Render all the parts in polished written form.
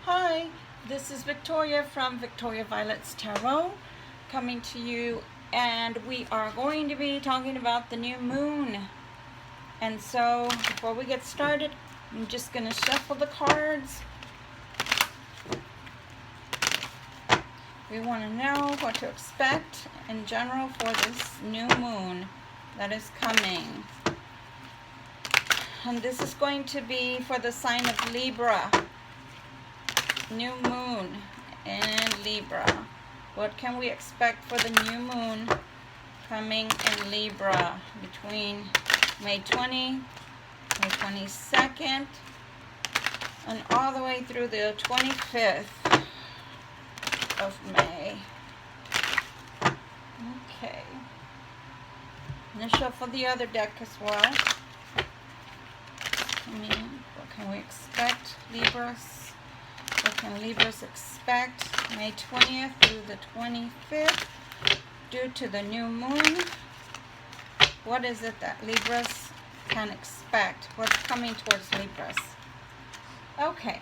Hi, this is Victoria from Victoria Violet's Tarot coming to you, and we are going to be talking about the new moon. And so before we get started, I'm just going to shuffle the cards. We want to know what to expect in general for this new moon that is coming. And this is going to be for the sign of Libra. New moon in Libra. What can we expect for the new moon coming in Libra between May 20, May 22nd, and all the way through the 25th of May? Okay. I'm going to shuffle the other deck as well. What can we expect, Libras? What can Libras expect May 20th through the 25th due to the new moon? What is it that Libras can expect? What's coming towards Libras? Okay,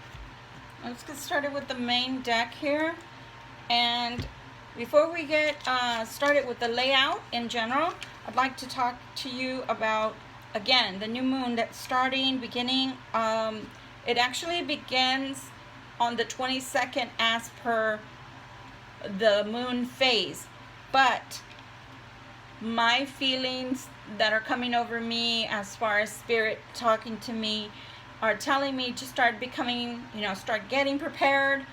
let's get started with the main deck here. And before we get started with the layout in general, I'd like to talk to you about, again, the new moon that's beginning. It actually begins on the 22nd as per the moon phase, but my feelings that are coming over me as far as spirit talking to me are telling me to start start getting prepared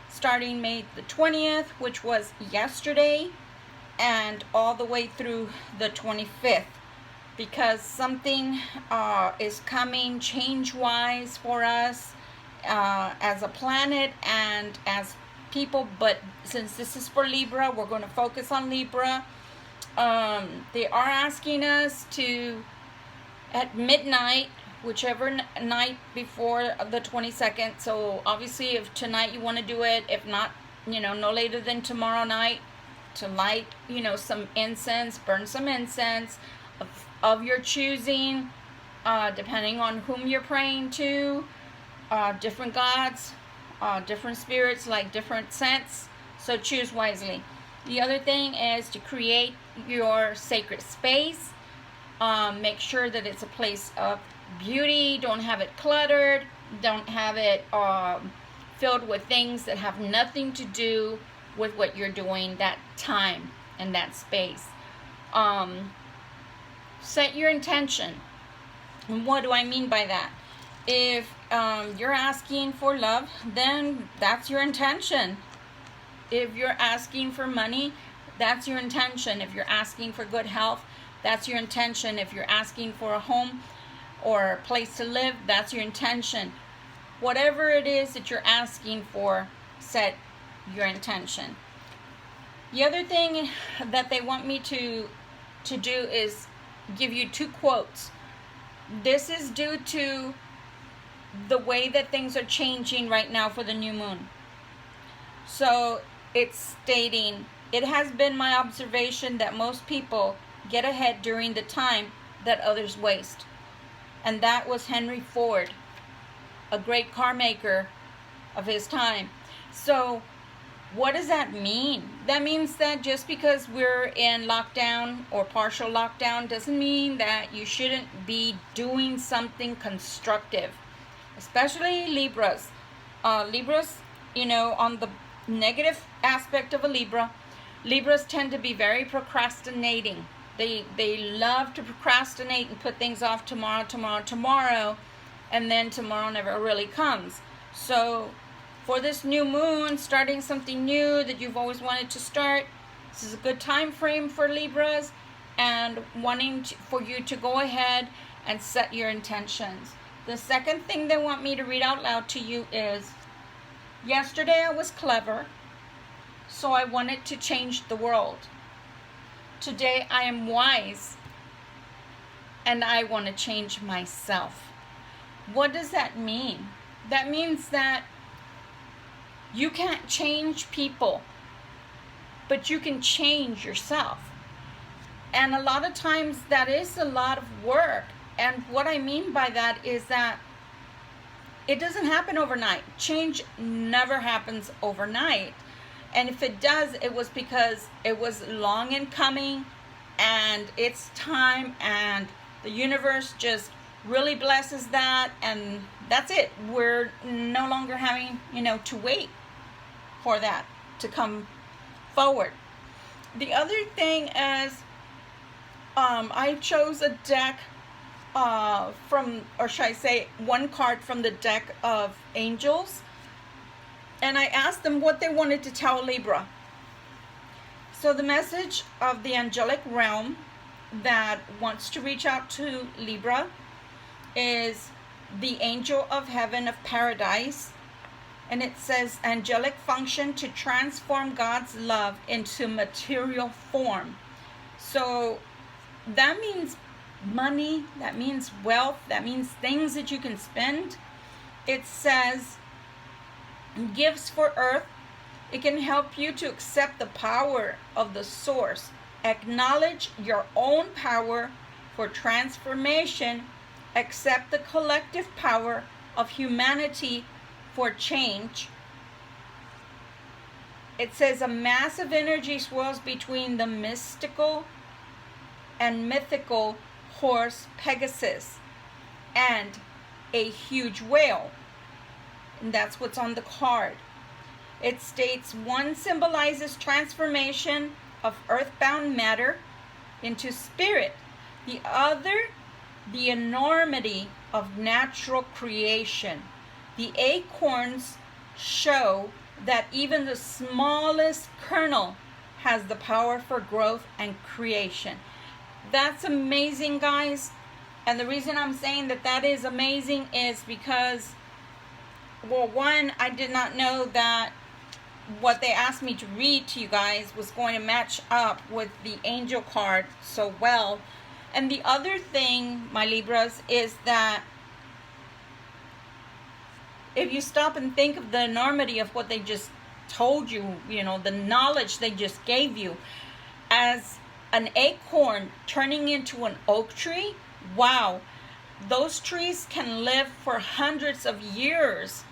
starting May the 20th, which was yesterday, and all the way through the 25th, because something is coming change-wise for us as a planet and as people. But since this is for Libra, we're going to focus on Libra. They are asking us to, at midnight, whichever night before the 22nd, so obviously if tonight you want to do it, if not, no later than tomorrow night, to light, some incense, burn some incense of your choosing, depending on whom you're praying to. Different gods, different spirits like different scents, so choose wisely. The other thing is to create your sacred space. Make sure that it's a place of beauty. Don't have it cluttered. Don't have it filled with things that have nothing to do with what you're doing that time and that space. Set your intention. And what do I mean by that? If you're asking for love, then that's your intention. If you're asking for money, that's your intention. If you're asking for good health, that's your intention. If you're asking for a home or a place to live, that's your intention. Whatever it is that you're asking for, set your intention. The other thing that they want me to do is give you two quotes. This is due to the way that things are changing right now for the new moon. So it's stating, it has been my observation that most people get ahead during the time that others waste. And that was Henry Ford, a great car maker of his time. So what does that mean? That means that just because we're in lockdown or partial lockdown doesn't mean that you shouldn't be doing something constructive. Especially Libras. Libras, on the negative aspect of a Libra, Libras tend to be very procrastinating. They love to procrastinate and put things off tomorrow, and then tomorrow never really comes. So for this new moon, starting something new that you've always wanted to start, this is a good time frame for Libras, and wanting for you to go ahead and set your intentions. The second thing they want me to read out loud to you is, yesterday I was clever, so I wanted to change the world. Today I am wise, and I want to change myself. What does that mean? That means that you can't change people, but you can change yourself. And a lot of times that is a lot of work. And what I mean by that is that it doesn't happen overnight. Change never happens overnight. And if it does, it was because it was long in coming, and it's time, and the universe just really blesses that, and that's it. We're no longer having, to wait for that to come forward. The other thing is, I chose a deck or should I say, one card from the deck of angels, and I asked them what they wanted to tell Libra. So the message of the angelic realm that wants to reach out to Libra is the angel of heaven of paradise. And it says angelic function to transform God's love into material form. So that means money, that means wealth, that means things that you can spend. It says gifts for earth. It can help you to accept the power of the source. Acknowledge your own power for transformation. Accept the collective power of humanity for change. It says a massive energy swirls between the mystical and mythical horse Pegasus and a huge whale. And that's what's on the card. It states one symbolizes transformation of earthbound matter into spirit. The other, the enormity of natural creation. The acorns show that even the smallest kernel has the power for growth and creation. That's amazing, guys. And the reason I'm saying that is amazing is because, well, one, I did not know that what they asked me to read to you guys was going to match up with the angel card so well. And the other thing, my Libras, is that if you stop and think of the enormity of what they just told you, the knowledge they just gave you, as an acorn turning into an oak tree, wow, those trees can live for hundreds of years,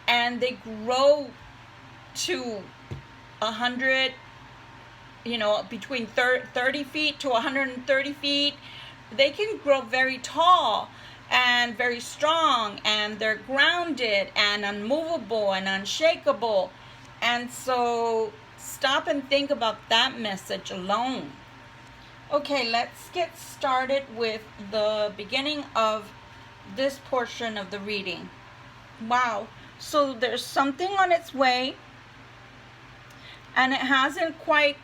and they grow to 100, between 30 feet to 130 feet. They can grow very tall and very strong, and they're grounded and unmovable and unshakable. And so stop and think about that message alone. Okay, let's get started with the beginning of this portion of the reading. Wow, so there's something on its way, and it hasn't quite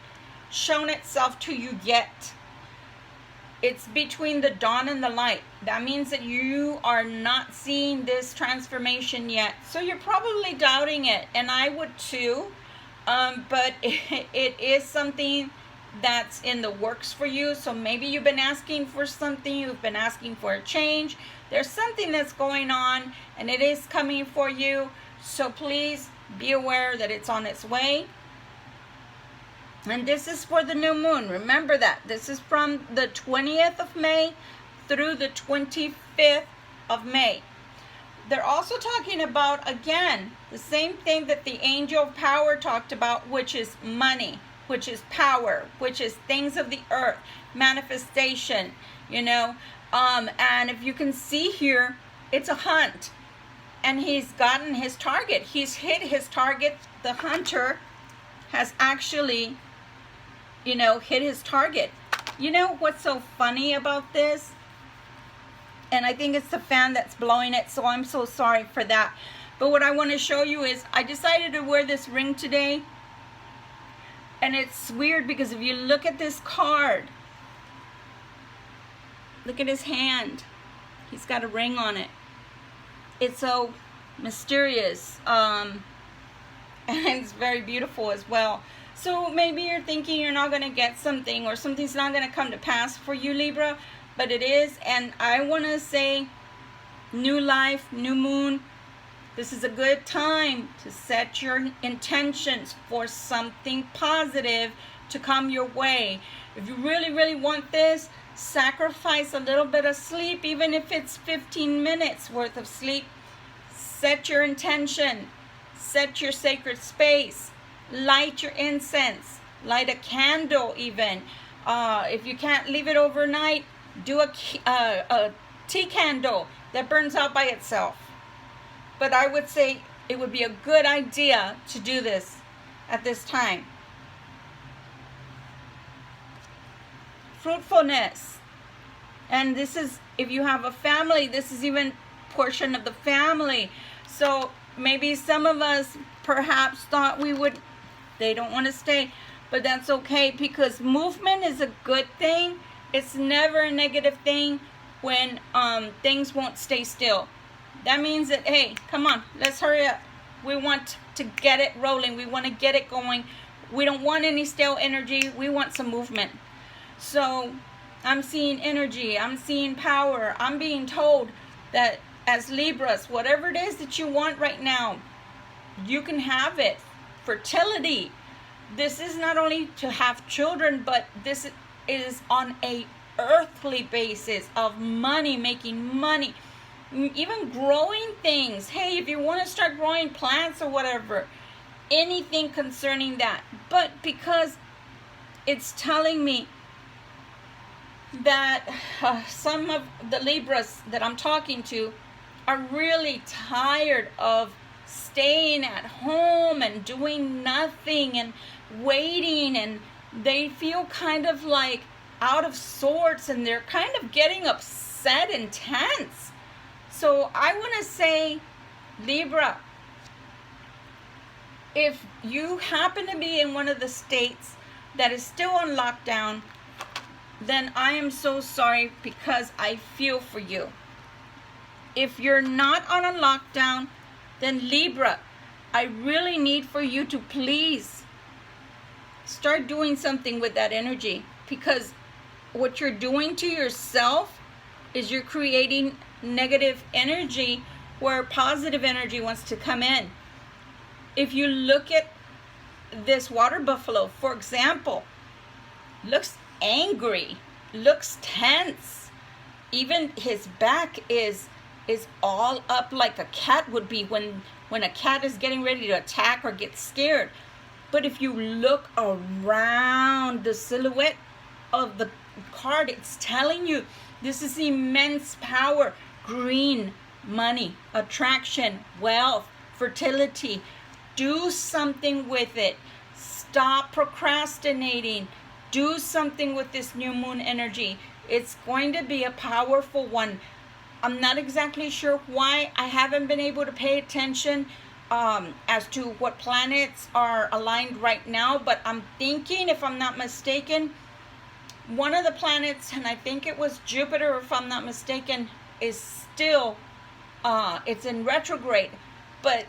shown itself to you yet. It's between the dawn and the light. That means that you are not seeing this transformation yet. So you're probably doubting it, and I would too. But it is something that's in the works for you. So maybe you've been asking for something. You've been asking for a change. There's something that's going on, and it is coming for you. So please be aware that it's on its way. And this is for the new moon. Remember that. This is from the 20th of May through the 25th of May. They're also talking about, again, the same thing that the angel of power talked about, which is money, which is power, which is things of the earth, manifestation, And if you can see here, it's a hunt. And he's gotten his target. He's hit his target. The hunter has actually hit his target. What's so funny about this? And I think it's the fan that's blowing it, so I'm so sorry for that. But what I want to show you is I decided to wear this ring today. And it's weird because if you look at this card, look at his hand. He's got a ring on it. It's so mysterious. And it's very beautiful as well. So maybe you're thinking you're not going to get something, or something's not going to come to pass for you, Libra, but it is. And I want to say, new life, new moon, this is a good time to set your intentions for something positive to come your way. If you really, really want this, sacrifice a little bit of sleep, even if it's 15 minutes worth of sleep. Set your intention. Set your sacred space. Light your incense. Light a candle even. If you can't leave it overnight, do a tea candle that burns out by itself. But I would say it would be a good idea to do this at this time. Fruitfulness. And this is, if you have a family, this is even portion of the family. So maybe some of us perhaps thought they don't want to stay, but that's okay, because movement is a good thing. It's never a negative thing when things won't stay still. That means that, hey, come on, let's hurry up. We want to get it rolling. We want to get it going. We don't want any stale energy. We want some movement. So I'm seeing energy. I'm seeing power. I'm being told that as Libras, whatever it is that you want right now, you can have it. Fertility. This is not only to have children, but this is on a earthly basis of money, making money, even growing things. Hey, if you want to start growing plants or whatever, anything concerning that. But because it's telling me that some of the Libras that I'm talking to are really tired of staying at home and doing nothing and waiting, and they feel kind of like out of sorts, and they're kind of getting upset and tense. So I want to say, Libra, if you happen to be in one of the states that is still on lockdown, then I am so sorry, because I feel for you. If you're not on a lockdown, then Libra, I really need for you to please start doing something with that energy, because what you're doing to yourself is you're creating negative energy where positive energy wants to come in. If you look at this water buffalo, for example, looks angry, looks tense. Even his back is all up like a cat would be when a cat is getting ready to attack or get scared. But if you look around the silhouette of the card, it's telling you this is immense power, green, money, attraction, wealth, fertility. Do something with it. Stop procrastinating. Do something with this new moon energy. It's going to be a powerful one. I'm not exactly sure why. I haven't been able to pay attention as to what planets are aligned right now, but I'm thinking, if I'm not mistaken, one of the planets, and I think it was Jupiter, if I'm not mistaken, is still, it's in retrograde. But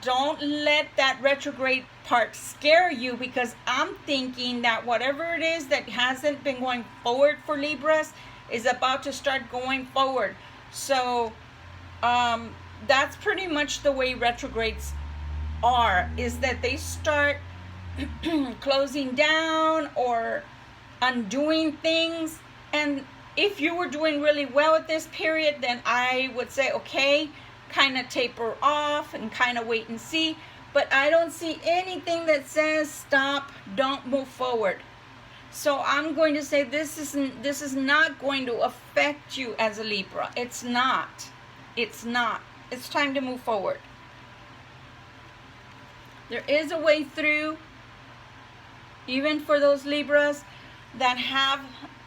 don't let that retrograde part scare you, because I'm thinking that whatever it is that hasn't been going forward for Libras is about to start going forward. So that's pretty much the way retrogrades are, is that they start closing down or undoing things. And if you were doing really well at this period, then I would say, okay, kind of taper off and kind of wait and see. But I don't see anything that says stop, don't move forward. So I'm going to say this is not going to affect you as a Libra. It's not. It's not. It's time to move forward. There is a way through, even for those Libras that have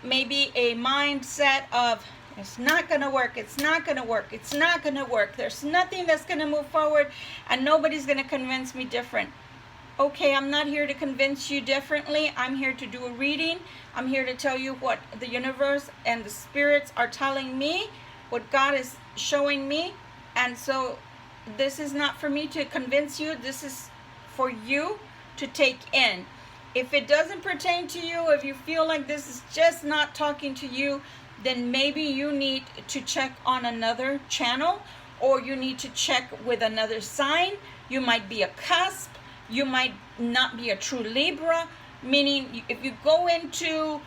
maybe a mindset of, it's not going to work, it's not going to work, it's not going to work. There's nothing that's going to move forward, and nobody's going to convince me different. Okay, I'm not here to convince you differently. I'm here to do a reading. I'm here to tell you what the universe and the spirits are telling me, what God is showing me. And so this is not for me to convince you. This is for you to take in. If it doesn't pertain to you, if you feel like this is just not talking to you, then maybe you need to check on another channel, or you need to check with another sign. You might be a cusp. You might not be a true Libra, meaning if you go into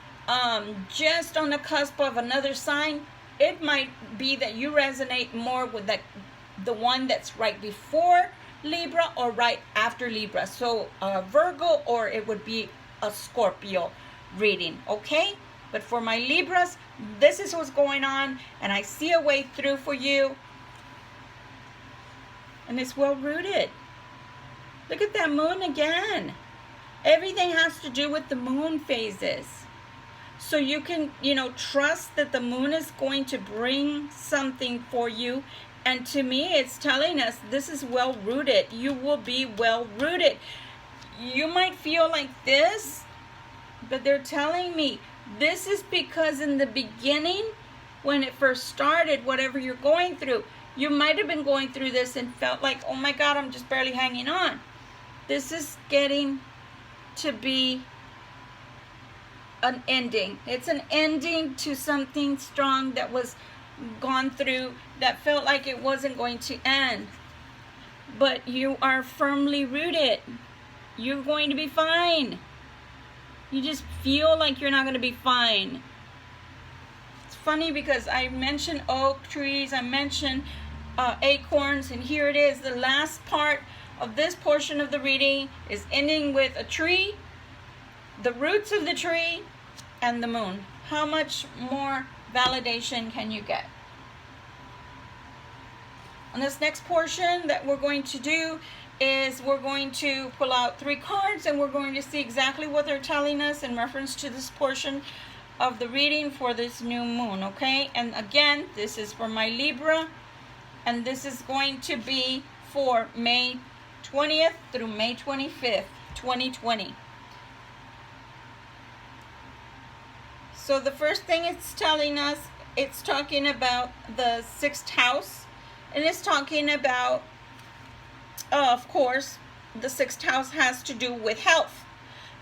just on the cusp of another sign, it might be that you resonate more with the one that's right before Libra or right after Libra. So Virgo, or it would be a Scorpio reading, okay? But for my Libras, this is what's going on, and I see a way through for you. And it's well rooted. Look at that moon again. Everything has to do with the moon phases. So you can, trust that the moon is going to bring something for you. And to me, it's telling us this is well rooted. You will be well rooted. You might feel like this, but they're telling me this is because in the beginning, when it first started, whatever you're going through, you might have been going through this and felt like, oh my God, I'm just barely hanging on. This is getting to be an ending. It's an ending to something strong that was gone through, that felt like it wasn't going to end. But you are firmly rooted. You're going to be fine. You just feel like you're not going to be fine. It's funny because I mentioned oak trees, I mentioned acorns, and here it is. The last part of this portion of the reading is ending with a tree, the roots of the tree, and the moon. How much more validation can you get? On this next portion that we're going to do is we're going to pull out 3 cards, and we're going to see exactly what they're telling us in reference to this portion of the reading for this new moon, okay? And again, this is for my Libra, and this is going to be for May 20th through May 25th, 2020. So the first thing it's telling us, it's talking about the 6th house, and it's talking about, of course, the 6th house has to do with health.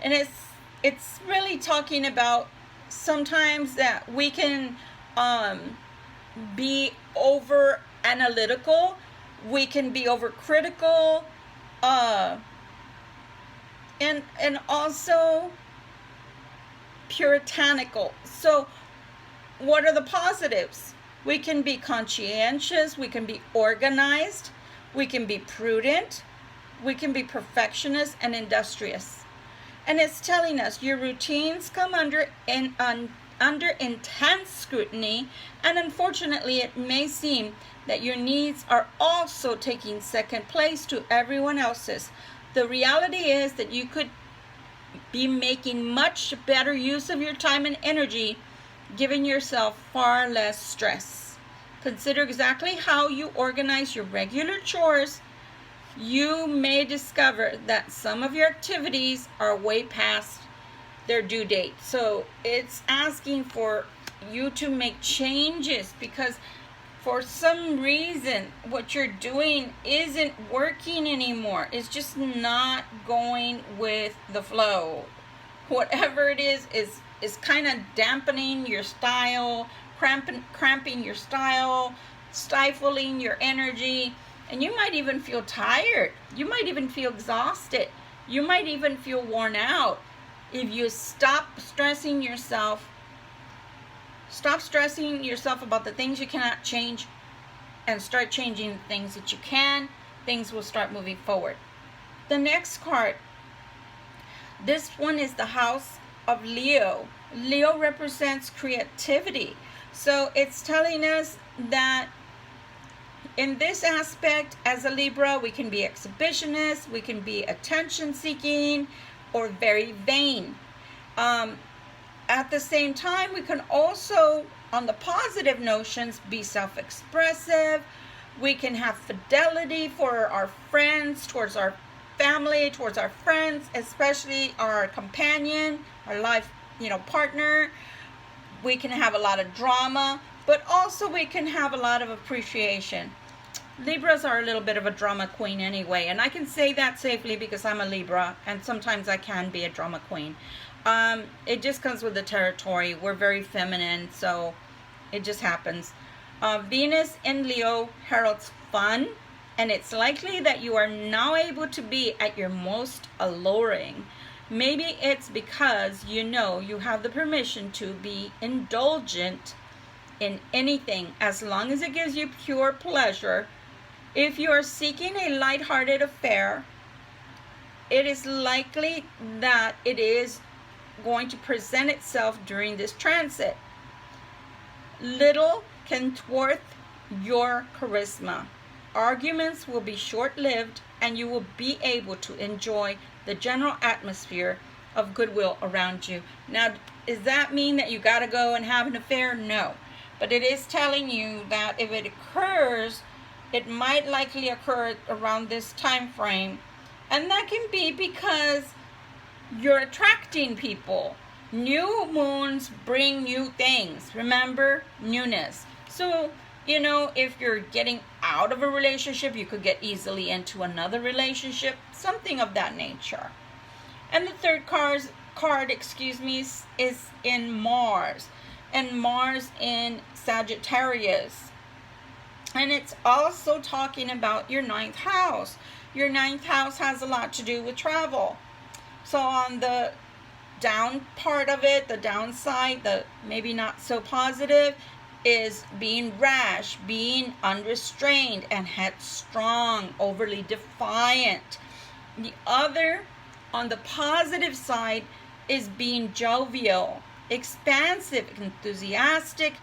And it's really talking about sometimes that we can be over analytical, we can be over critical, and also puritanical. So what are the positives? We can be conscientious, we can be organized, we can be prudent, we can be perfectionist and industrious. And it's telling us your routines come under intense scrutiny, and unfortunately it may seem that your needs are also taking second place to everyone else's. The reality is that you could be making much better use of your time and energy, giving yourself far less stress. Consider exactly how you organize your regular chores. You may discover that some of your activities are way past their due date. So it's asking for you to make changes, because for some reason what you're doing isn't working anymore. It's just not going with the flow. Whatever it is kind of dampening your style, cramping your style, stifling your energy. And you might even feel tired. You might even feel exhausted. You might even feel worn out. If you stop stressing yourself about the things you cannot change and start changing the things that you can, things will start moving forward. The next card, this one is the house of Leo. Leo represents creativity. So it's telling us that in this aspect, as a Libra, we can be exhibitionist, we can be attention-seeking, or very vain. At the same time, we can also, on the positive notions, be self-expressive. We can have fidelity for our friends, towards our family, towards our friends, especially our companion, our life, partner. We can have a lot of drama, but also we can have a lot of appreciation. Libras are a little bit of a drama queen anyway, and I can say that safely because I'm a Libra, and sometimes I can be a drama queen. It just comes with the territory. We're very feminine, so it just happens. Venus in Leo heralds fun, and it's likely that you are now able to be at your most alluring. Maybe it's because you have the permission to be indulgent in anything as long as it gives you pure pleasure. If you are seeking a lighthearted affair, it is likely that it is going to present itself during this transit. Little can thwart your charisma. Arguments will be short-lived, and you will be able to enjoy the general atmosphere of goodwill around you. Now, does that mean that you got to go and have an affair? No. But it is telling you that if it occurs, it might likely occur around this time frame. And that can be because you're attracting people. New moons bring new things. Remember, newness. So, you know, if you're getting out of a relationship, you could get easily into another relationship, something of that nature. And the third card, is in Mars, and Mars in Sagittarius. And it's also talking about your 9th house. Your 9th house has a lot to do with travel. So on the down part of it, the downside, the maybe not so positive, is being rash, being unrestrained and headstrong, overly defiant. The other, on the positive side, is being jovial, expansive, enthusiastic,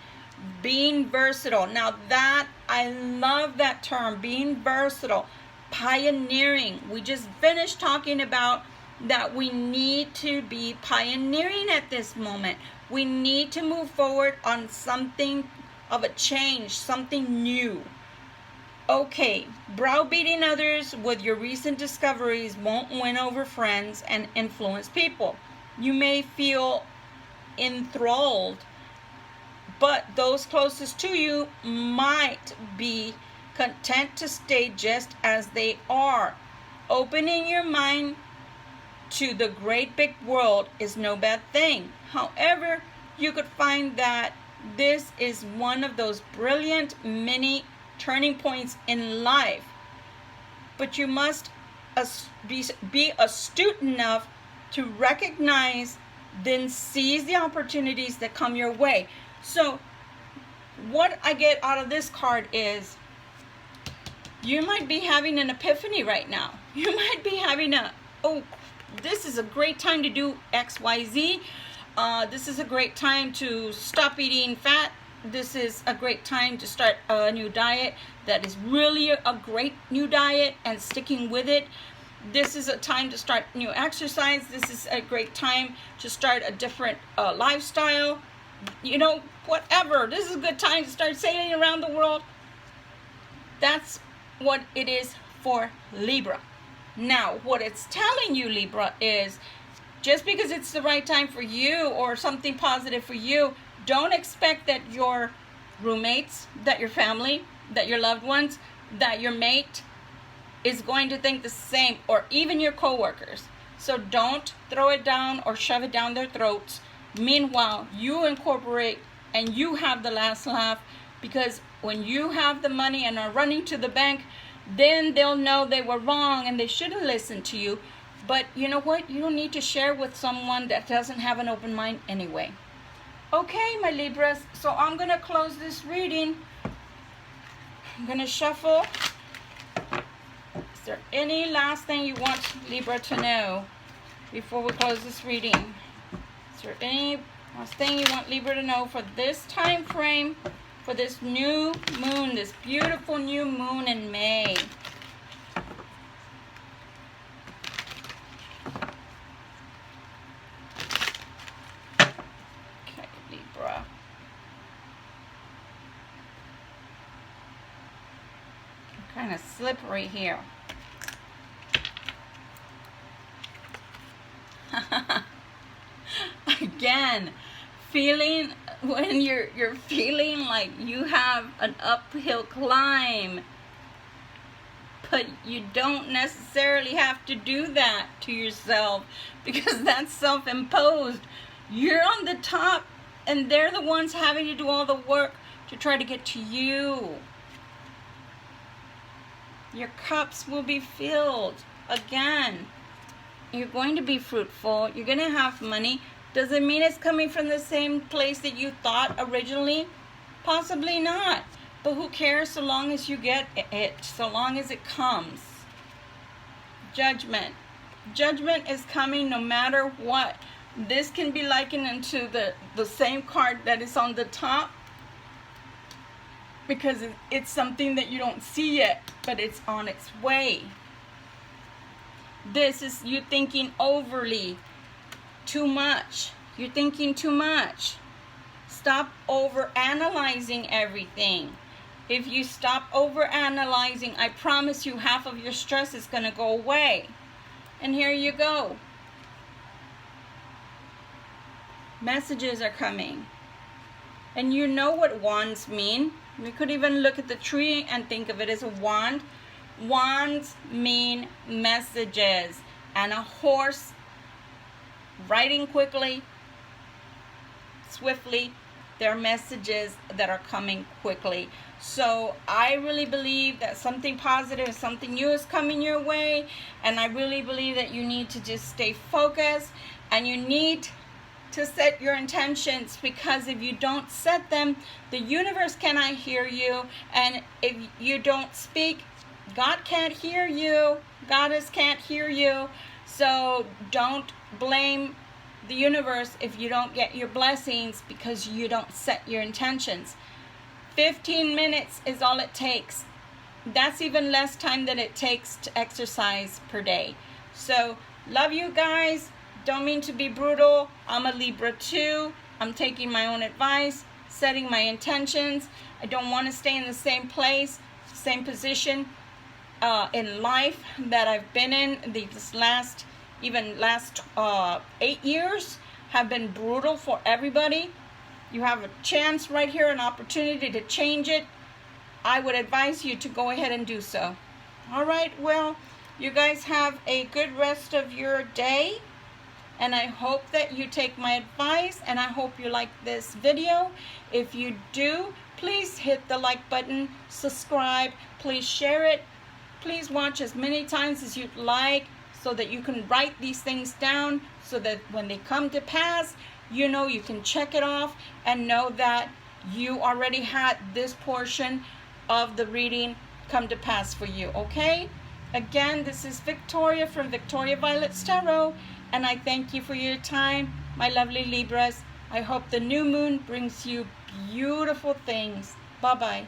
being versatile. Now that, I love that term, being versatile, pioneering. We just finished talking about that we need to be pioneering at this moment. We need to move forward on something of a change, something new. Okay, browbeating others with your recent discoveries won't win over friends and influence people. You may feel enthralled, but those closest to you might be content to stay just as they are. Opening your mind to the great big world is no bad thing. However, you could find that this is one of those brilliant mini turning points in life. But you must be astute enough to recognize, then seize the opportunities that come your way. So what I get out of this card is, you might be having an epiphany right now. You might be having this is a great time to do XYZ. This is a great time to stop eating fat. This is a great time to start a new diet that is really a great new diet and sticking with it. This is a time to start new exercise. This is a great time to start a different lifestyle. You know, whatever. This is a good time to start sailing around the world. That's what it is for Libra. Now, what it's telling you, Libra, is just because it's the right time for you or something positive for you, don't expect that your roommates, that your family, that your loved ones, that your mate is going to think the same, or even your coworkers. So don't throw it down or shove it down their throats. Meanwhile, you incorporate and you have the last laugh, because when you have the money and are running to the bank, then they'll know they were wrong and they shouldn't listen to you. But you know what? You don't need to share with someone that doesn't have an open mind anyway. Okay, my Libras, so I'm going to close this reading. I'm going to shuffle. Is there any last thing you want Libra to know before we close this reading? Is there any last thing you want Libra to know for this time frame, for this new moon, this beautiful new moon in May? Okay, Libra. Kind of slippery here. Again, feeling when you're feeling like you have an uphill climb, but you don't necessarily have to do that to yourself, because that's self-imposed. You're on the top and they're the ones having to do all the work to try to get to you. Your cups will be filled. Again, you're going to be fruitful. You're going to have money. Does it mean it's coming from the same place that you thought originally? Possibly not. But who cares so long as you get it, so long as it comes. Judgment. Judgment is coming no matter what. This can be likened into the same card that is on the top, because it's something that you don't see yet, but it's on its way. This is you thinking overly, too much. You're thinking too much. Stop over-analyzing everything. If you stop over-analyzing, I promise you half of your stress is going to go away. And here you go. Messages are coming. And you know what wands mean. We could even look at the tree and think of it as a wand. Wands mean messages. And a horse riding quickly, swiftly, they're messages that are coming quickly. So I really believe that something positive, something new is coming your way. And I really believe that you need to just stay focused, and you need to set your intentions, because if you don't set them, the universe cannot hear you. And if you don't speak, God can't hear you. Goddess can't hear you. So don't blame the universe if you don't get your blessings because you don't set your intentions. 15 minutes is all it takes. That's even less time than it takes to exercise per day. So love you guys. Don't mean to be brutal. I'm a Libra too. I'm taking my own advice, setting my intentions. I don't want to stay in the same place, same position in life that I've been in. These last 8 years have been brutal for everybody. You have a chance right here, an opportunity to change it. I would advise you to go ahead and do so. All right, well, you guys have a good rest of your day. And I hope that you take my advice, and I hope you like this video. If you do, please hit the like button, subscribe, please share it. Please watch as many times as you'd like, so that you can write these things down, so that when they come to pass, you know you can check it off and know that you already had this portion of the reading come to pass for you, okay? Again, this is Victoria from Victoria Violet's Tarot, and I thank you for your time, my lovely Libras. I hope the new moon brings you beautiful things. Bye-bye.